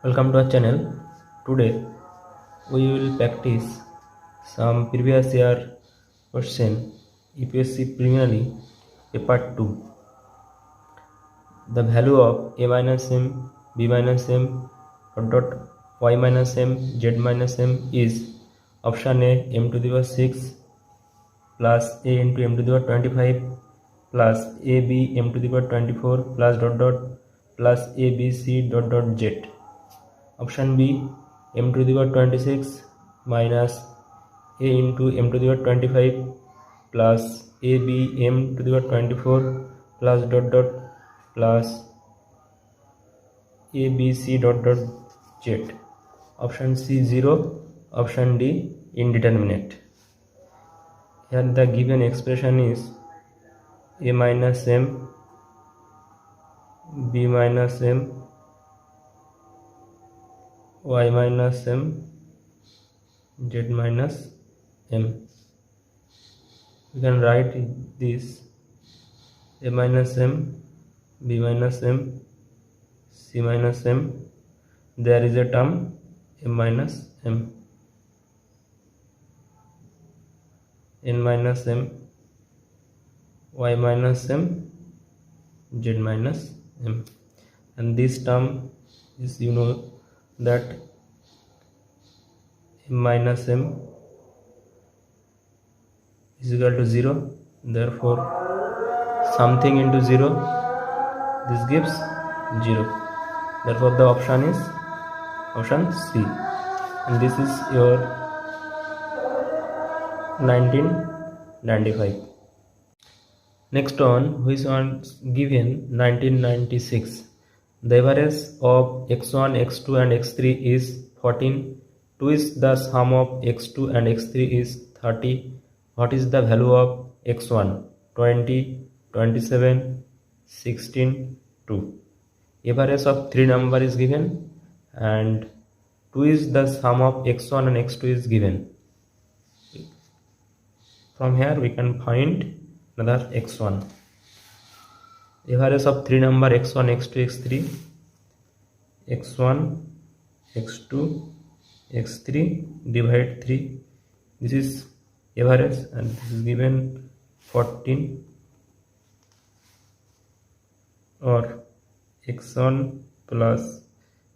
Welcome to our channel. Today we will practice some previous year question UPSC preliminary paper 2. The value of a minus m, b minus m, dot y minus m, z minus m is option A m to the power 6 plus a into m to the power 25 plus ab m to the power 24 plus dot dot plus abc dot dot z. Option B m to the power 26 minus a into m to the power 25 plus ab m to the power 24 plus dot dot plus abc dot dot z. Option C 0. Option D indeterminate. Here the given expression is a minus m, b minus m, y minus m, z minus m. We can write this a minus m, b minus m, c minus m. There is a term m minus m, n minus m, y minus m, z minus m, and this term is that m minus m is equal to 0. Therefore something into 0, this gives 0. Therefore the option is option C, and this is your 1995. Next one, which one given 1996. The average of x1, x2 and x3 is 14. 2 is the sum of x2 and x3 is 30. What is the value of x1? 20, 27, 16, 2. Average of 3 number is given and 2 is the sum of x1 and x2 is given. From here we can find another x1. Average of 3 number x1, x2, x3. x1, x2, x3 divide 3. This is average and this is given 14, or x1 plus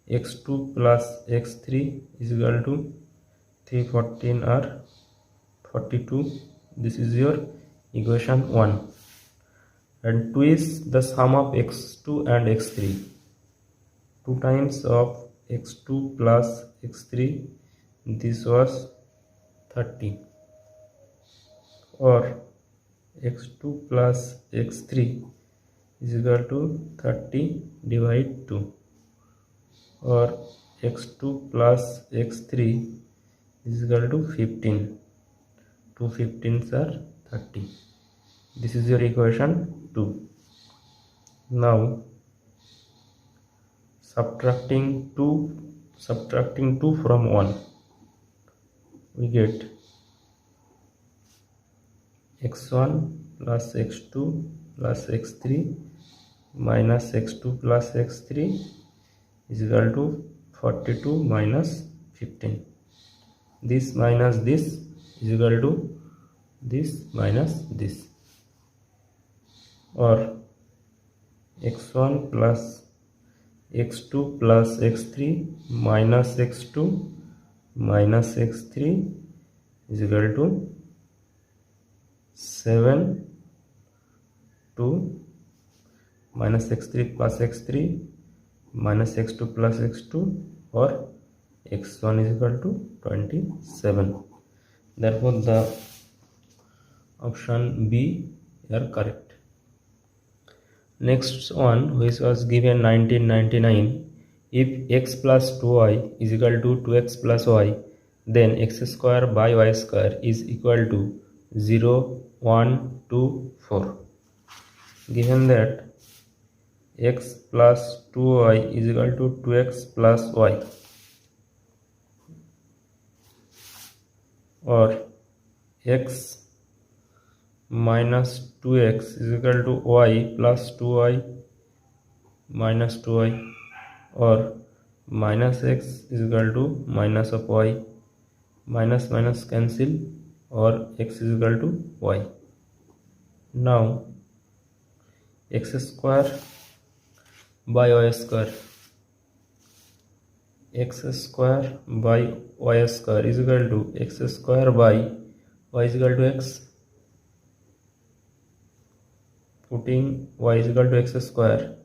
x2 plus x3 is equal to 314 or 42. This is your equation 1, and 2 is the sum of x2 and x3. 2 times of x2 plus x3, this was 30, or x2 plus x3 is equal to 30 divide 2, or x2 plus x3 is equal to 15. 2 15s are 30. This is your equation 2. Now subtracting 2 from 1, we get x1 plus x2 plus x3 minus x2 plus x3 is equal to 42 minus 15. This minus this is equal to this minus this, or x1 plus x2 plus x3 minus x2 minus x3 is equal to 7 2 minus x3 plus x3 minus x2 plus x2, or x1 is equal to 27. Therefore the option B are correct. Next one, which was given 1999. If x plus 2y is equal to 2x plus y, then x square by y square is equal to 0, 1, 2, 4. Given that x plus 2y is equal to 2x plus y, or x minus 2x is equal to y plus 2y minus 2y, or minus x is equal to minus of y, minus minus cancel or x is equal to y. Now x square by y square, x square by y square is equal to x square by y is equal to x. Putting y is equal to x square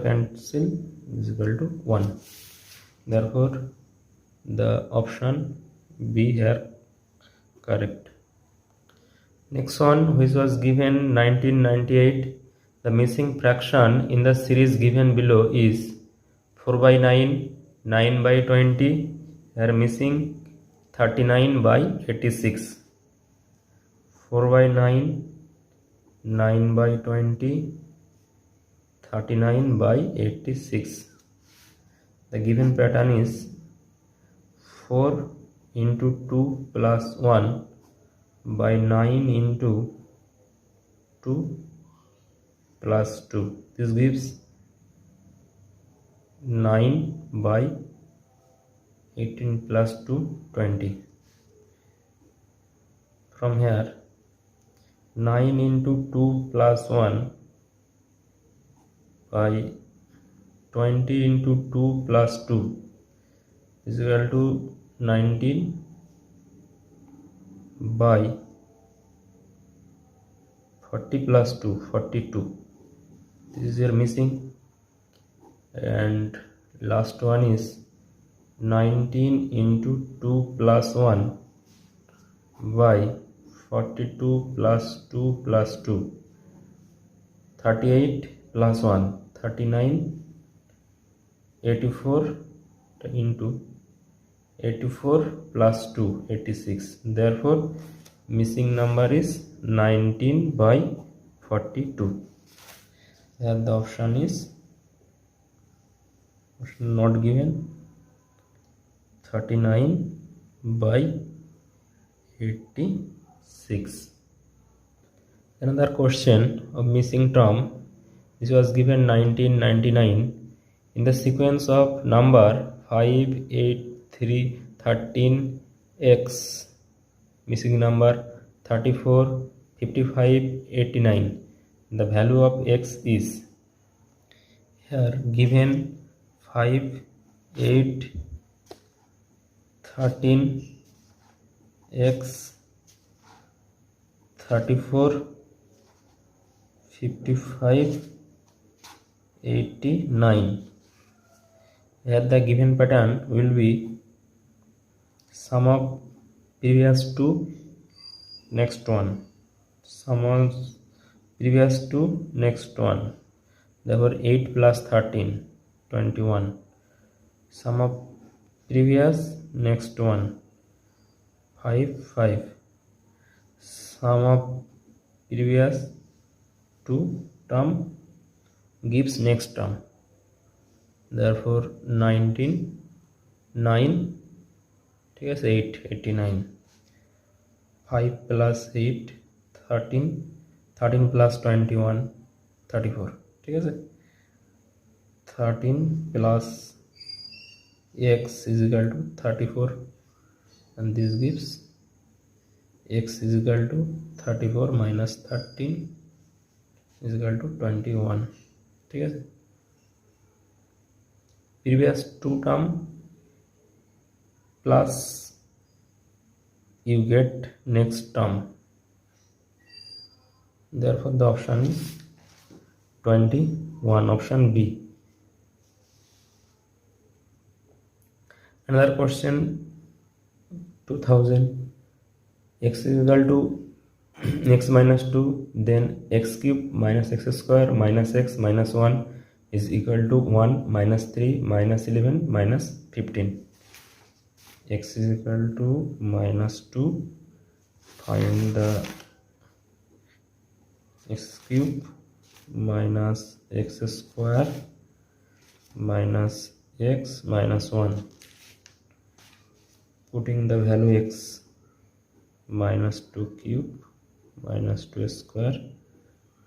cancel is equal to 1. Therefore the option B here correct. Next one, which was given 1998, the missing fraction in the series given below is 4 by 9, 9 by 20, here missing 39 by 86. 4 by 9, 9 by 20, 39 by 86. The given pattern is 4 into 2 plus 1 by 9 into 2 plus 2. This gives 9 by 18 plus 2, 20. From here 9 into 2 plus 1 by 20 into 2 plus 2 is equal to 19 by 40 plus 2, 42. This is your missing. And last one is 19 into 2 plus 1 by 42 plus 2 plus 2, 38 plus 1, 39, 84 into 84 plus 2, 86. Therefore missing number is 19 by 42. Here the option is not given, 39 by 86. Another question of missing term, this was given 1999. In the sequence of number 5, 8, 3, 13, x, missing number 34, 55, 89. The value of x is here given 5, 8, 13, x, 34, 55, 89. Here the given pattern will be sum of previous to next one, sum of previous to next one. Therefore 8 plus 13, 21. Sum of previous next one, 5, 5. Sum of previous two term gives next term. Therefore 19, 9, 8, 89. 5 plus 8, 13, 13 plus 21, 34. 13 plus x is equal to 34, and this gives x is equal to 34 minus 13 is equal to 21. Previous two term plus you get next term. Therefore the option is 21, option B. Another question 2000, x is equal to x minus 2, then x cube minus x square minus x minus 1 is equal to 1 minus 3 minus 11 minus 15. X is equal to minus 2, find the x cube minus x square minus x minus 1. Putting the value x, minus 2 cube minus 2 square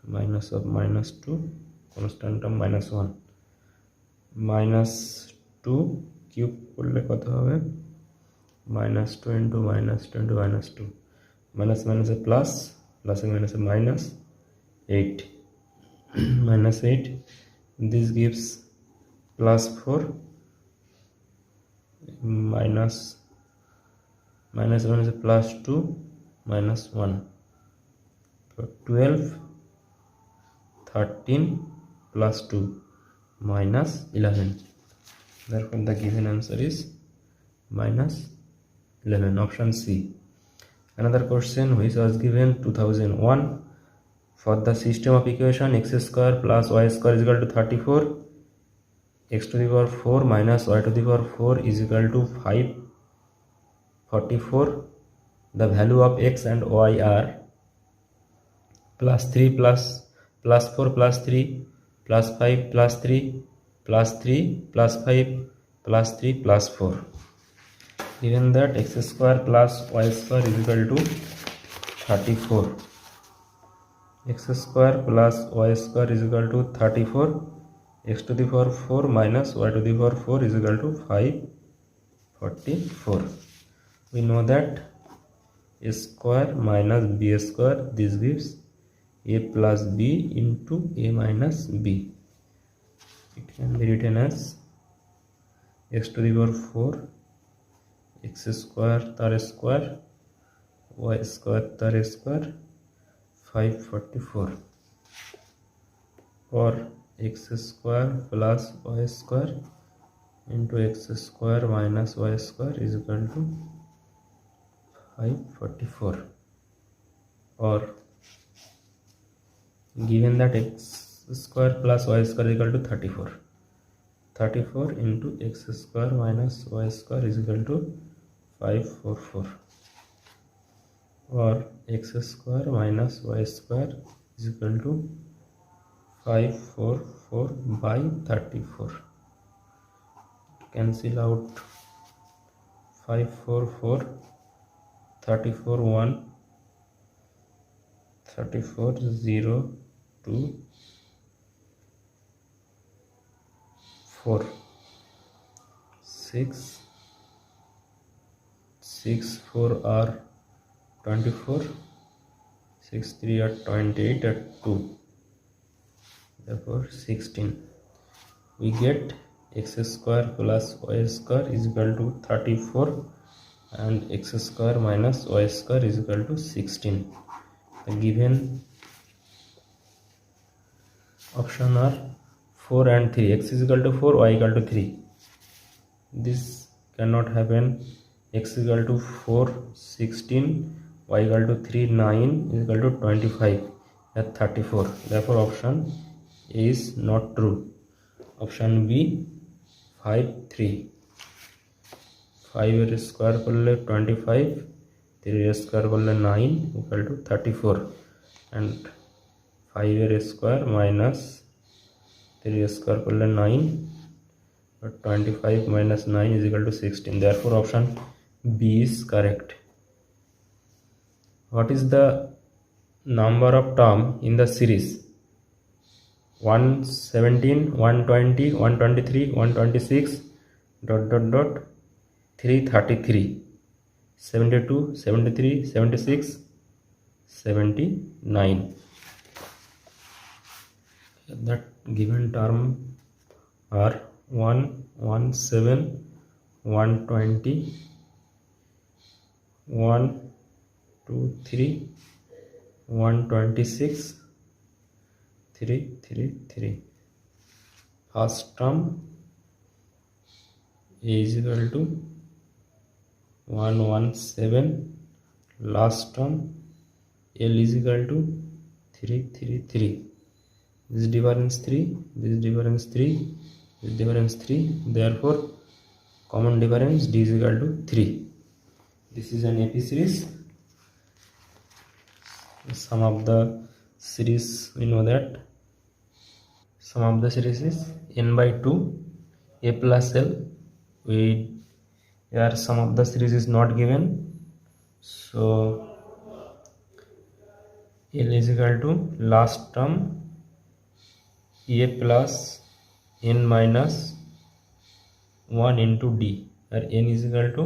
minus of minus 2, constant term minus 1, minus two cube করলে কত হবে, minus two into minus two into minus two, minus মাইনাসে plus, প্লাসে মাইনাসে minus 8 minus 8, this gives plus 4 minus minus 1 is plus 2 minus 1, so 12, 13 plus 2 minus 11, therefore the given answer is minus 11, option C. Another question which was given 2001, for the system of equation x square plus y square is equal to 34, x to the power 4 minus y to the power 4 is equal to 544, the value of x and y are plus 3 plus 4 plus 3 plus 5 plus 3 plus 3 plus 5 plus 3 plus 4. Given that x square plus y square is equal to 34, x square plus y square is equal to 34, x to the power 4 minus y to the power 4 is equal to 544. We know that a square minus b square, this gives a plus b into a minus b. It can be written as x to the power 4 x square tar square y square tar square 544, or x square plus y square into x square minus y square is equal to 544, or given that x square plus y square is equal to 34, 34 into x square minus y square is equal to 544, or x square minus y square is equal to 544 by 34. Cancel out 544, 34 1, 34 0 2 4 6 6 4 are 24, 6 3 are 28 at 2, therefore 16. We get x square plus y square is equal to 34 and x square minus y square is equal to 16. The given option are 4 and 3, x is equal to 4, y equal to 3. This cannot happen. X is equal to 4 16, y equal to 3 9 is equal to 25 at 34, therefore option A is not true. Option B 5 3, 5 এর square করলে 25, 3 এর square করলে 9 equal to 34, and 5 এর square minus 3 এর square করলে 9, but 25 minus 9 is equal to 16, therefore option B is correct. What is the number of term in the series 117 120 123 126 dot dot dot 333 72 73 76 79? That given term are 117 120 123 126 333. First term A is equal to 117, last term L is equal to 333. This difference 3, this difference 3, this difference 3, therefore common difference D is equal to 3. This is an AP series. Sum of the series, we know that sum of the series is n by 2 a plus L. Here sum of the series is not given, so L is equal to last term a plus n minus 1 into d, where n is equal to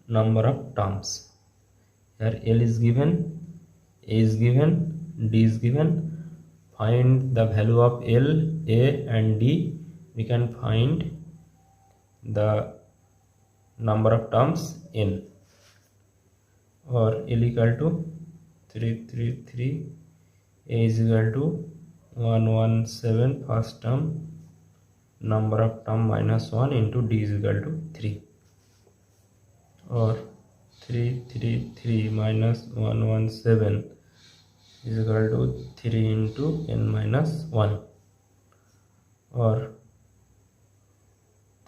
number of terms. Here L is given, A is given, D is given. Find the value of L, A and D. We can find the number of terms n, or L equal to 333, A is equal to 117 first term, number of term minus 1 into D is equal to 3, or 333 minus 117 is equal to 3 into n minus 1, or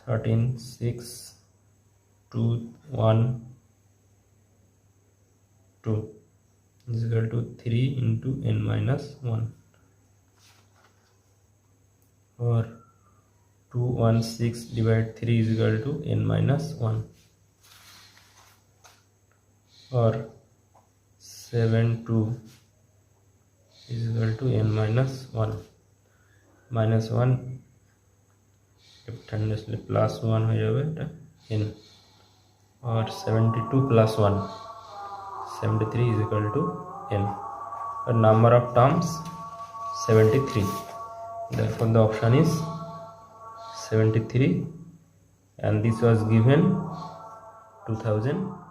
13 6 2 1 2 is equal to 3 into n minus 1, or 216 divided 3 is equal to n minus 1, or 72 is equal to n minus 1. minus 1 simultaneously plus 1 হয়ে যাবে এটা n, or 72 plus 1 73 is equal to n. The number of terms 73. Therefore the option is 73, and this was given 2000